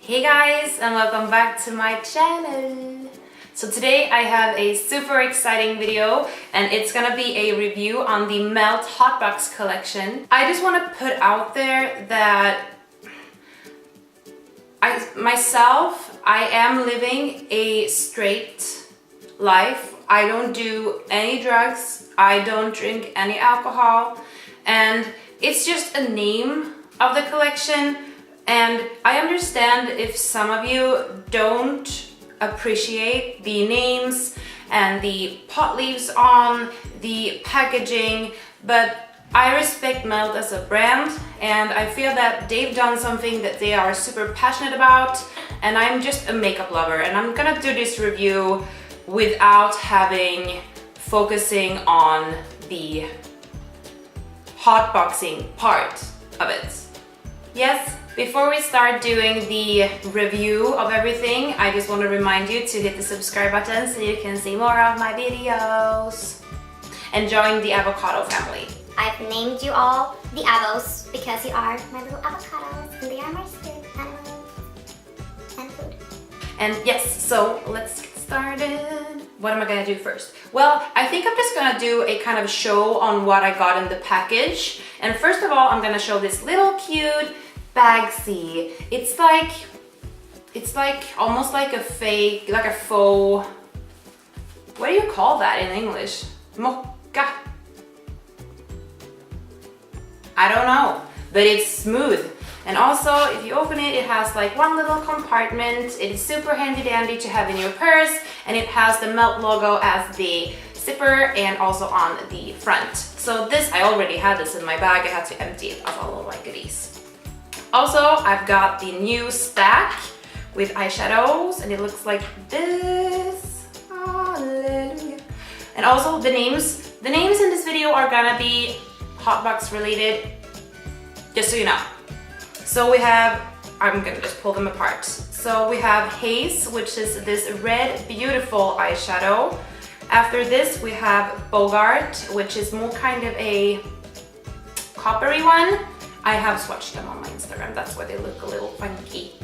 Hey guys, and welcome back to my channel. So today I have a super exciting video and it's gonna be a review on the Melt Hotbox collection. I just want to put out there that I am living a straight life. I don't do any drugs, I don't drink any alcohol, and it's just a name of the collection. And I understand if some of you don't appreciate the names and the pot leaves on the packaging, but I respect Melt as a brand and I feel that they've done something that they are super passionate about, and I'm just a makeup lover and I'm gonna do this review without focusing on the hotboxing part of it. Yes. Before we start doing the review of everything, I just want to remind you to hit the subscribe button so you can see more of my videos and join the avocado family. I've named you all the Avos because you are my little avocados and they are my spirit animals and food. And yes, so let's get started. What am I gonna do first? Well, I think I'm just gonna do a kind of show on what I got in the package. And first of all, I'm gonna show this little cute bagsy. It's like almost like a fake, like a faux, what do you call that in English? Mocka. I don't know, but it's smooth. And also, if you open it, it has like one little compartment. It's super handy dandy to have in your purse, and it has the Melt logo as the zipper and also on the front. So this, I already had this in my bag. I had to empty it of all of my goodies. Also, I've got the new stack with eyeshadows and it looks like this. Hallelujah. And also the names in this video are gonna be hotbox related, just so you know. So we have, I'm gonna just pull them apart. So we have Haze, which is this red, beautiful eyeshadow. After this, we have Bogart, which is more kind of a coppery one. I have swatched them on my Instagram, that's why they look a little funky.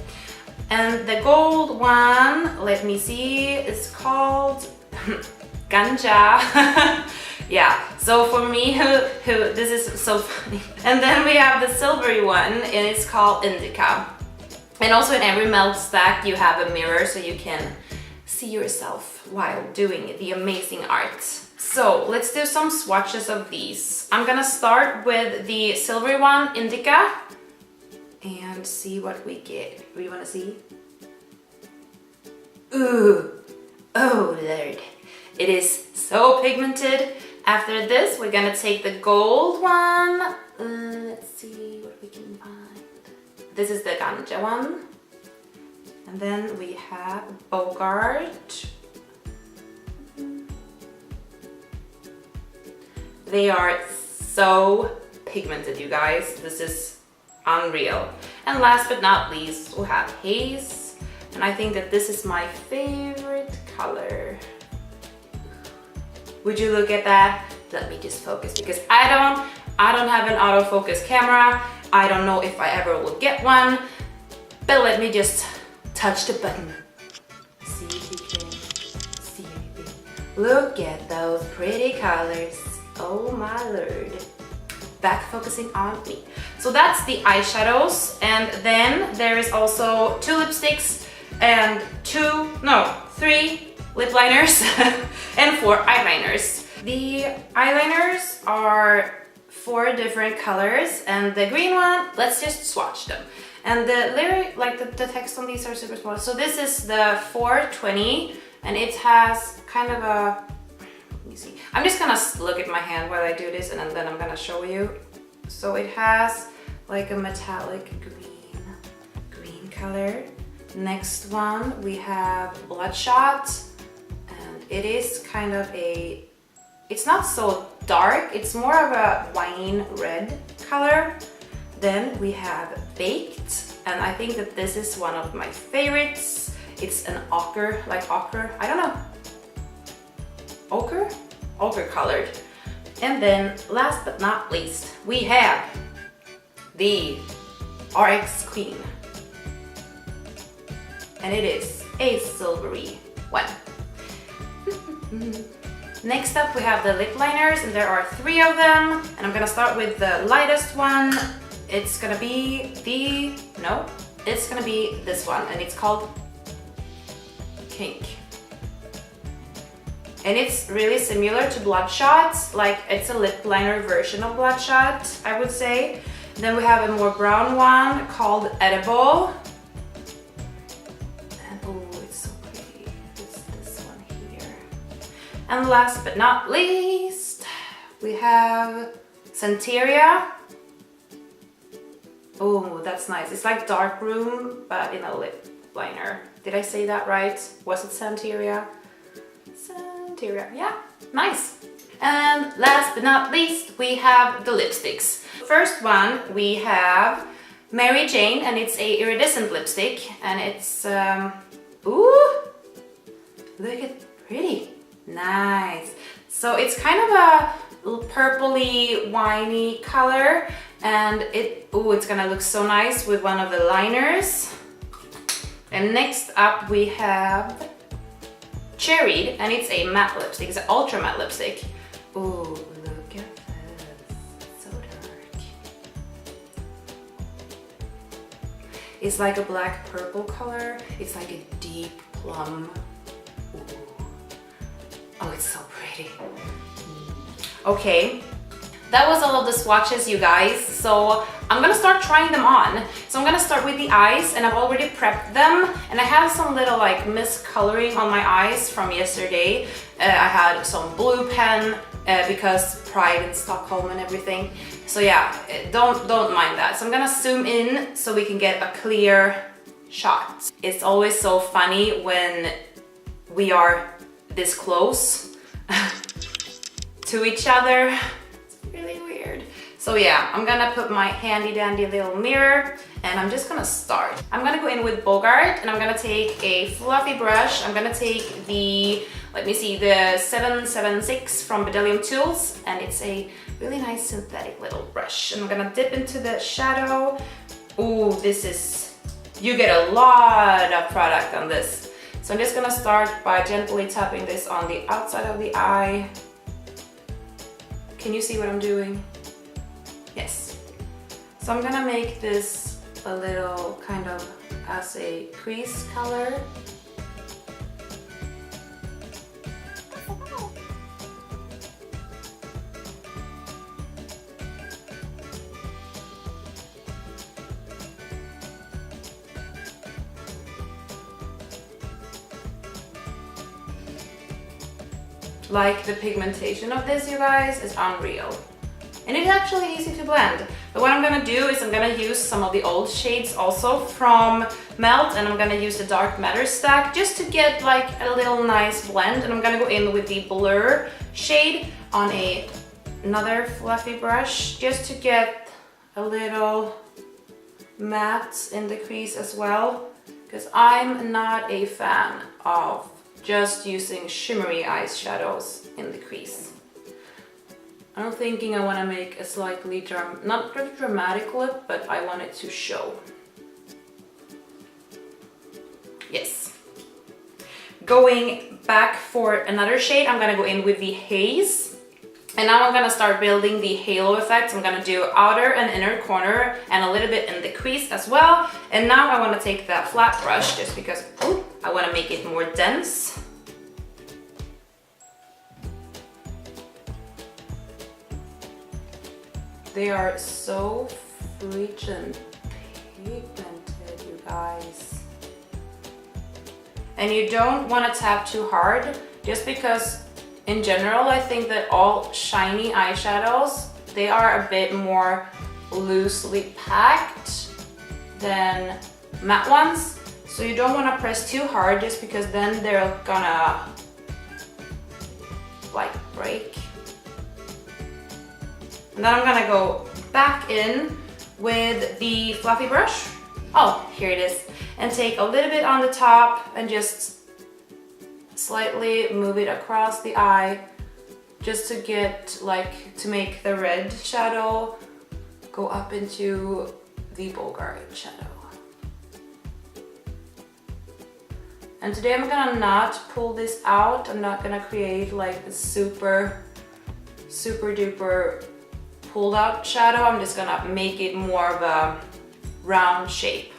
And the gold one, let me see, is called Ganja. Yeah, so for me, this is so funny. And then we have the silvery one, and it's called Indica. And also in every Melt stack, you have a mirror so you can see yourself while doing the amazing art. So let's do some swatches of these. I'm gonna start with the silvery one, Indica, and see what we get. Do you wanna see? Ooh, oh Lord. It is so pigmented. After this, we're gonna take the gold one. Let's see what we can find. This is the Ganja one. And then we have Bogart. They are so pigmented, you guys. This is unreal. And last but not least, we have Haze. And I think that this is my favorite color. Would you look at that? Let me just focus because I don't have an autofocus camera. I don't know if I ever will get one. But let me just touch the button. See if you can see anything. Look at those pretty colors. Oh my Lord. Back focusing on me. So that's the eyeshadows, and then there is also 2 lipsticks and 3 lip liners and 4 eyeliners. The eyeliners are 4 different colors, and the green one, let's just swatch them. And the text on these are super small. So this is the 420, and it has kind of a, let me see. I'm just gonna look at my hand while I do this, and then I'm gonna show you. So it has like a metallic green color. Next one we have Bloodshot, and it is kind of a, it's not so dark, it's more of a wine red color. Then we have Baked, and I think that this is one of my favorites. It's an ochre, I don't know, ochre colored. And then last but not least, we have the RX Queen. and it is a silvery one. Next up we have the lip liners, and there are 3 of them, and I'm gonna start with the lightest one. It's gonna be it's gonna be this one, and it's called Kink. And it's really similar to bloodshot, like it's a lip liner version of bloodshot, I would say. Then we have a more brown one called Edible. And oh, it's so pretty. It's this one here. And last but not least, we have Santeria. Oh, that's nice. It's like dark room, but in a lip liner. Did I say that right? Was it Santeria? Santeria, yeah, nice. And last but not least, we have the lipsticks. First one, we have Mary Jane, and it's a iridescent lipstick, and it's, ooh, look at pretty, nice. So it's kind of a purpley, winey color, and it's gonna look so nice with one of the liners. And next up we have Cherried, and it's a matte lipstick. It's an ultra matte lipstick. Ooh, look at this, it's so dark. It's like a black purple color. It's like a deep plum. Ooh. Oh, it's so pretty. Okay, that was all of the swatches, you guys. So I'm gonna start trying them on. So I'm gonna start with the eyes, and I've already prepped them, and I have some little like miscoloring on my eyes from yesterday. I had some blue pen because Pride in Stockholm and everything. So yeah, don't mind that. So I'm gonna zoom in so we can get a clear shot. It's always so funny when we are this close to each other. It's really weird. So yeah, I'm gonna put my handy dandy little mirror, and I'm just gonna start. I'm gonna go in with Bogart, and I'm gonna take a fluffy brush. I'm gonna take the, let me see, the 776 from Bdellium Tools, and it's a really nice synthetic little brush. And I'm gonna dip into the shadow. Ooh, this is, you get a lot of product on this. So I'm just gonna start by gently tapping this on the outside of the eye. Can you see what I'm doing? Yes. So I'm gonna make this a little kind of as a crease color. Like, the pigmentation of this, you guys, is unreal. And it's actually easy to blend. But what I'm gonna do is I'm gonna use some of the old shades also from Melt, and I'm gonna use the Dark Matter stack just to get like a little nice blend. And I'm gonna go in with the Blur shade on another fluffy brush just to get a little matte in the crease as well, because I'm not a fan of just using shimmery eyeshadows in the crease. I'm thinking I want to make a slightly, not really dramatic lip, but I want it to show. Yes. Going back for another shade, I'm gonna go in with the Haze. And now I'm gonna start building the halo effect. I'm gonna do outer and inner corner and a little bit in the crease as well. And now I wanna take that flat brush just because I wanna make it more dense. They are so freaking pigmented, you guys. And you don't want to tap too hard, just because in general I think that all shiny eyeshadows, they are a bit more loosely packed than matte ones. So you don't want to press too hard, just because then they're gonna like break. And then I'm gonna go back in with the fluffy brush. Oh, here it is. And take a little bit on the top and just slightly move it across the eye, just to get like, to make the red shadow go up into the Bogart shadow. And today I'm gonna not pull this out. I'm not gonna create like the super duper pulled out shadow. I'm just gonna make it more of a round shape.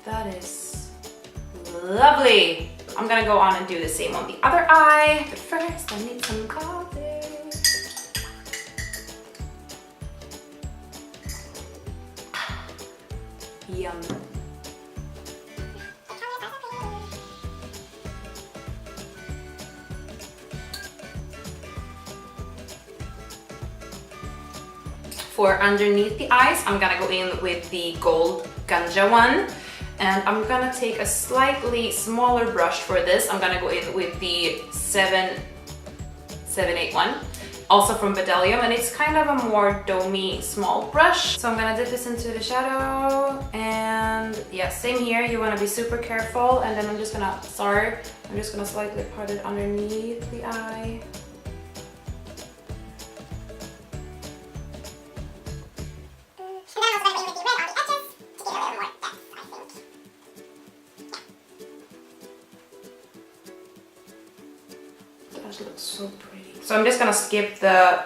That is lovely. I'm gonna go on and do the same on the other eye. But first I need some coffee. Yum. For underneath the eyes, I'm gonna go in with the gold ganja one. And I'm gonna take a slightly smaller brush for this. I'm gonna go in with the 781, also from Bdellium, and it's kind of a more domey small brush. So I'm gonna dip this into the shadow, and yeah, same here. You wanna be super careful, and then I'm just gonna slightly part it underneath the eye. Looks so pretty. So I'm just gonna skip the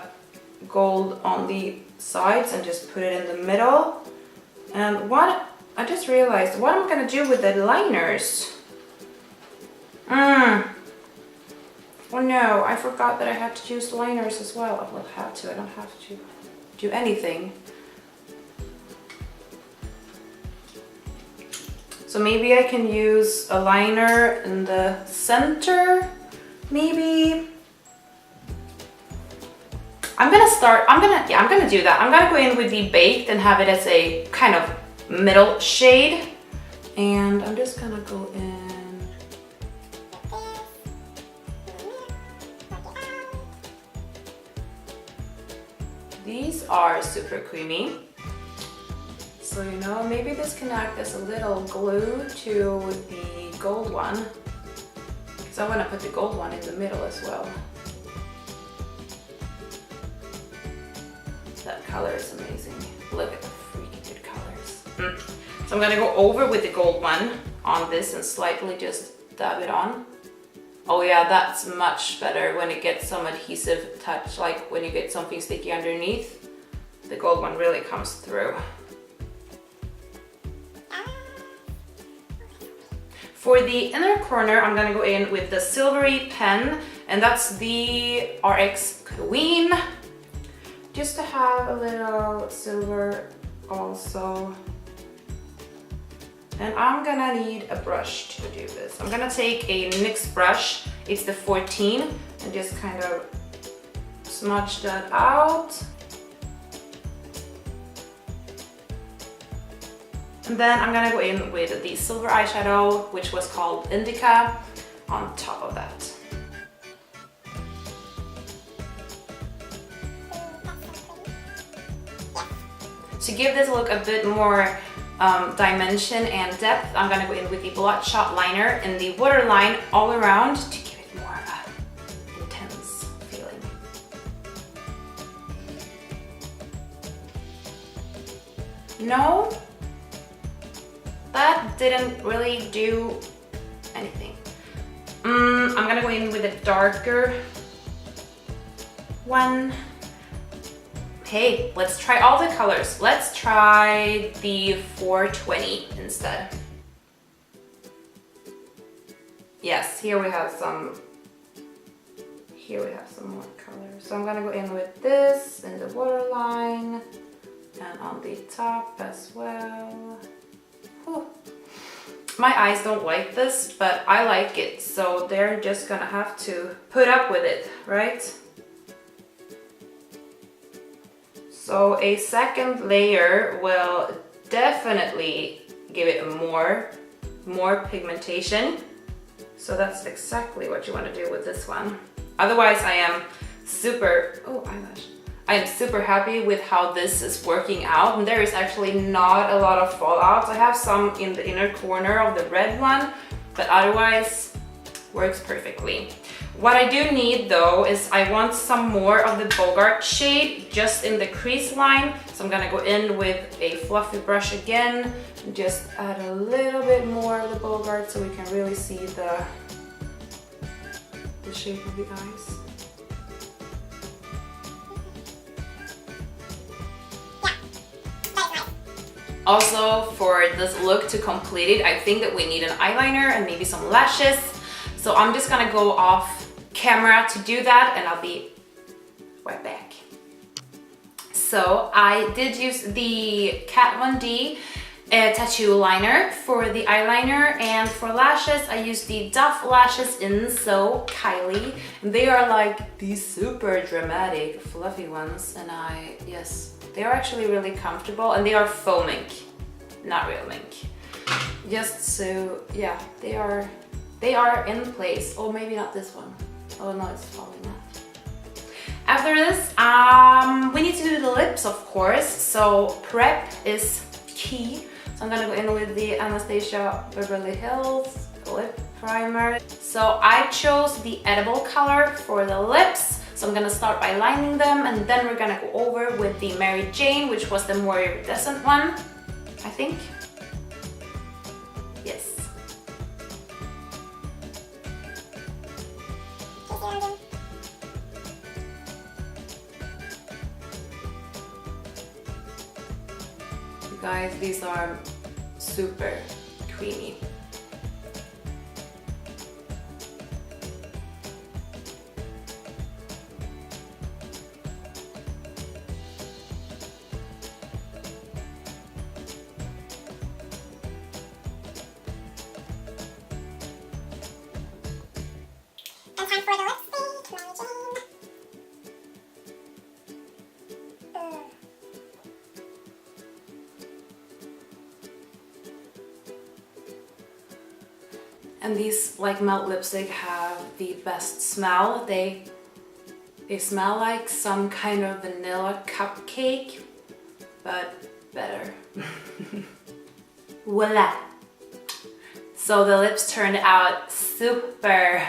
gold on the sides and just put it in the middle. And what I just realized, what I'm gonna do with the liners. Oh no, I forgot that I had to use liners as well. I will have to, I don't have to do anything. So maybe I can use a liner in the center. Maybe I'm gonna do that. I'm gonna go in with the baked and have it as a kind of middle shade. And I'm just gonna go in. These are super creamy. So, you know, maybe this can act as a little glue to the gold one. I want to put the gold one in the middle as well. That color is amazing. Look at the freaking good colors. So I'm going to go over with the gold one on this and slightly just dab it on. Oh yeah, that's much better when it gets some adhesive touch, like when you get something sticky underneath. The gold one really comes through. For the inner corner, I'm gonna go in with the silvery pen, and that's the RX Queen. Just to have a little silver also. And I'm gonna need a brush to do this. I'm gonna take a NYX brush, it's the 14, and just kind of smudge that out. And then I'm gonna go in with the silver eyeshadow, which was called Indica, on top of that. To give this look a bit more dimension and depth, I'm gonna go in with the bloodshot liner in the waterline all around to give it more of an intense feeling. No? That didn't really do anything. I'm gonna go in with a darker one. Hey, let's try all the colors. Let's try the 420 instead. Yes, here we have some more colors. So I'm gonna go in with this in the waterline and on the top as well. Whew. My eyes don't like this, but I like it, so they're just gonna have to put up with it, right? So a second layer will definitely give it more pigmentation. So that's exactly what you want to do with this one. Otherwise, I am super happy with how this is working out, and there is actually not a lot of fallouts. I have some in the inner corner of the red one, but otherwise works perfectly. What I do need though is I want some more of the Bogart shade just in the crease line. So I'm gonna go in with a fluffy brush again and just add a little bit more of the Bogart so we can really see the shape of the eyes. Also, for this look to complete it, I think that we need an eyeliner and maybe some lashes. So I'm just gonna go off camera to do that and I'll be right back. So I did use the Kat 1D tattoo liner for the eyeliner, and for lashes I used the DUFF lashes in So Kylie. And they are like these super dramatic fluffy ones, and yes, they are actually really comfortable, and they are faux mink, not real mink. Just so, yeah, they are in place. Oh, maybe not this one. Oh no, it's falling off. After this, we need to do the lips, of course. So prep is key. So I'm gonna go in with the Anastasia Beverly Hills lip primer. So I chose the edible color for the lips. So I'm gonna start by lining them, and then we're gonna go over with the Mary Jane, which was the more iridescent one, I think. Yes. You guys, these are super creamy. Time for the lipstick, Mary Jane. And these like matte lipstick have the best smell. They smell like some kind of vanilla cupcake, but better. Voila! So the lips turned out super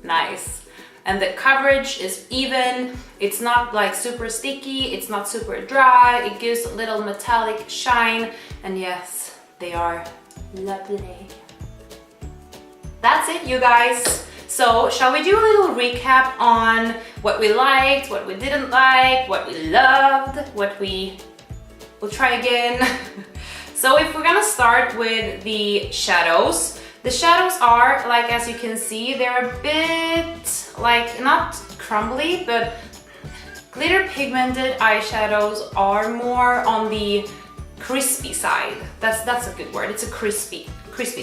nice, and the coverage is even. It's not like super sticky, it's not super dry, it gives a little metallic shine, and yes, they are lovely. That's it, you guys. So shall we do a little recap on what we liked, what we didn't like, what we loved, what we'll try again. So if we're gonna start with the shadows, the shadows are, like, as you can see, they're a bit like not crumbly, but glitter pigmented eyeshadows are more on the crispy side. That's a good word. It's a crispy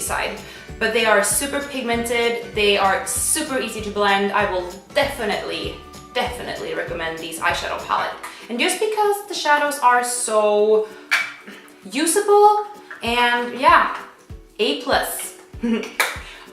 side. But they are super pigmented. They are super easy to blend. I will definitely recommend these eyeshadow palette. And just because the shadows are so usable, and yeah, A+.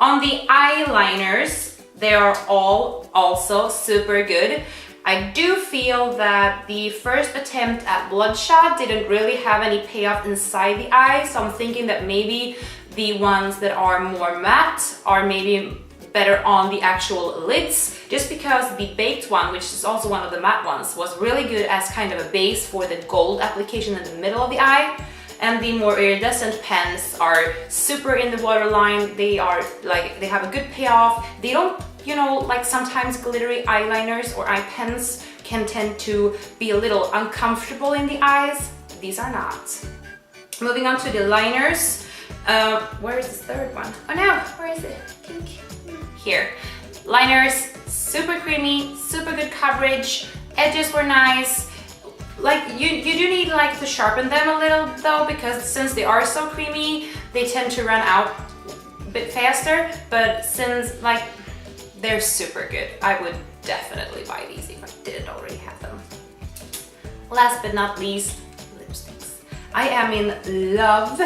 On the eyeliners, they are all also super good. I do feel that the first attempt at bloodshot didn't really have any payoff inside the eye, so I'm thinking that maybe the ones that are more matte are maybe better on the actual lids, just because the baked one, which is also one of the matte ones, was really good as kind of a base for the gold application in the middle of the eye. And the more iridescent pens are super in the waterline. They are like, they have a good payoff. They don't, you know, like sometimes glittery eyeliners or eye pens can tend to be a little uncomfortable in the eyes. These are not. Moving on to the liners. Where is this third one? Oh no, where is it? Kink. Here. Liners, super creamy, super good coverage. Edges were nice. Like you do need like to sharpen them a little though, because since they are so creamy, they tend to run out a bit faster. But since like they're super good, I would definitely buy these if I didn't already have them. Last but not least, lipsticks. I am in love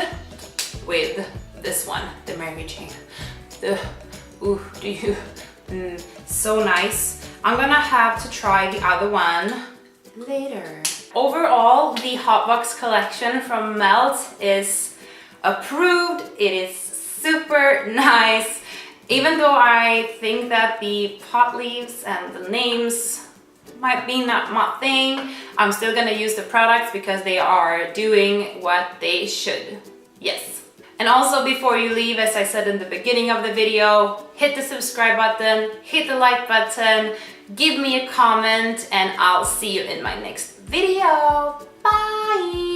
with this one, the Mary Jane. So nice. I'm gonna have to try the other one later. Overall, the Hotbox collection from Melt is approved. It is super nice. Even though I think that the pot leaves and the names might be not my thing, I'm still gonna use the products because they are doing what they should. Yes. And also before you leave, as I said in the beginning of the video, hit the subscribe button, hit the like button, give me a comment, and I'll see you in my next video. Bye!